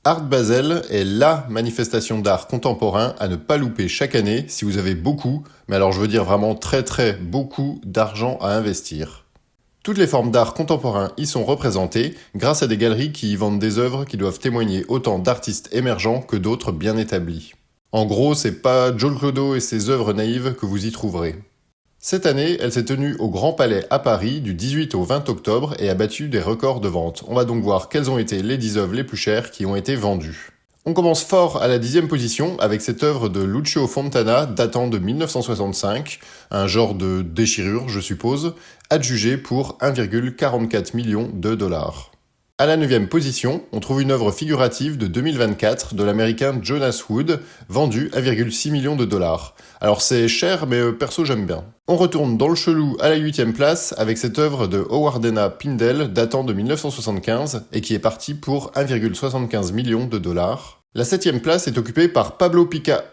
Art Basel est LA manifestation d'art contemporain à ne pas louper chaque année si vous avez beaucoup, mais alors je veux dire vraiment très beaucoup d'argent à investir. Toutes les formes d'art contemporain y sont représentées grâce à des galeries qui y vendent des œuvres qui doivent témoigner autant d'artistes émergents que d'autres bien établis. En gros, c'est pas Joel Clodo et ses œuvres naïves que vous y trouverez. Cette année, elle s'est tenue au Grand Palais à Paris du 18 au 20 octobre et a battu des records de vente. On va donc voir quelles ont été les 10 œuvres les plus chères qui ont été vendues. On commence fort à la 10e position avec cette œuvre de Lucio Fontana datant de 1965, un genre de déchirure je suppose, adjugée pour 1,44 million de dollars. À la 9e position, on trouve une œuvre figurative de 2024 de l'américain Jonas Wood, vendue 1,6 million de dollars. Alors c'est cher, mais perso j'aime bien. On retourne dans le chelou à la 8e place avec cette œuvre de Howardena Pindell datant de 1975 et qui est partie pour 1,75 million de dollars. La 7e place est occupée par Pablo Picasso.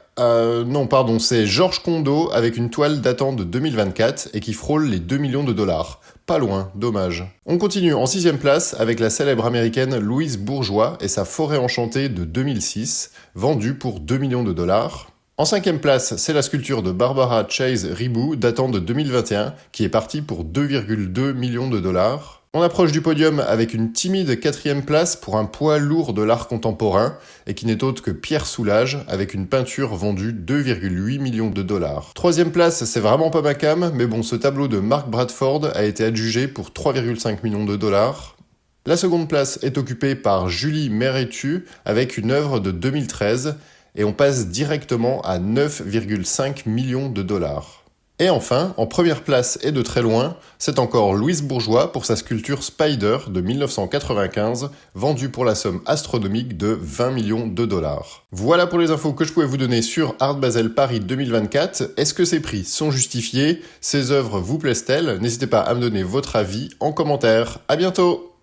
C'est Georges Condo avec une toile datant de 2024 et qui frôle les 2 millions de dollars. Pas loin, dommage. On continue en 6e place avec la célèbre américaine Louise Bourgeois et sa forêt enchantée de 2006, vendue pour 2 millions de dollars. En 5e place, c'est la sculpture de Barbara Chase Ribou datant de 2021 qui est partie pour 2,2 millions de dollars. On approche du podium avec une timide 4e place pour un poids lourd de l'art contemporain et qui n'est autre que Pierre Soulages avec une peinture vendue 2,8 millions de dollars. 3e place, c'est vraiment pas ma cam, mais bon, ce tableau de Mark Bradford a été adjugé pour 3,5 millions de dollars. La seconde place est occupée par Julie Méritu avec une œuvre de 2013 et on passe directement à 9,5 millions de dollars. Et enfin, en première place et de très loin, c'est encore Louise Bourgeois pour sa sculpture Spider de 1995, vendue pour la somme astronomique de 20 millions de dollars. Voilà pour les infos que je pouvais vous donner sur Art Basel Paris 2024. Est-ce que ces prix sont justifiés? Ces œuvres vous plaisent-elles? N'hésitez pas à me donner votre avis en commentaire. À bientôt!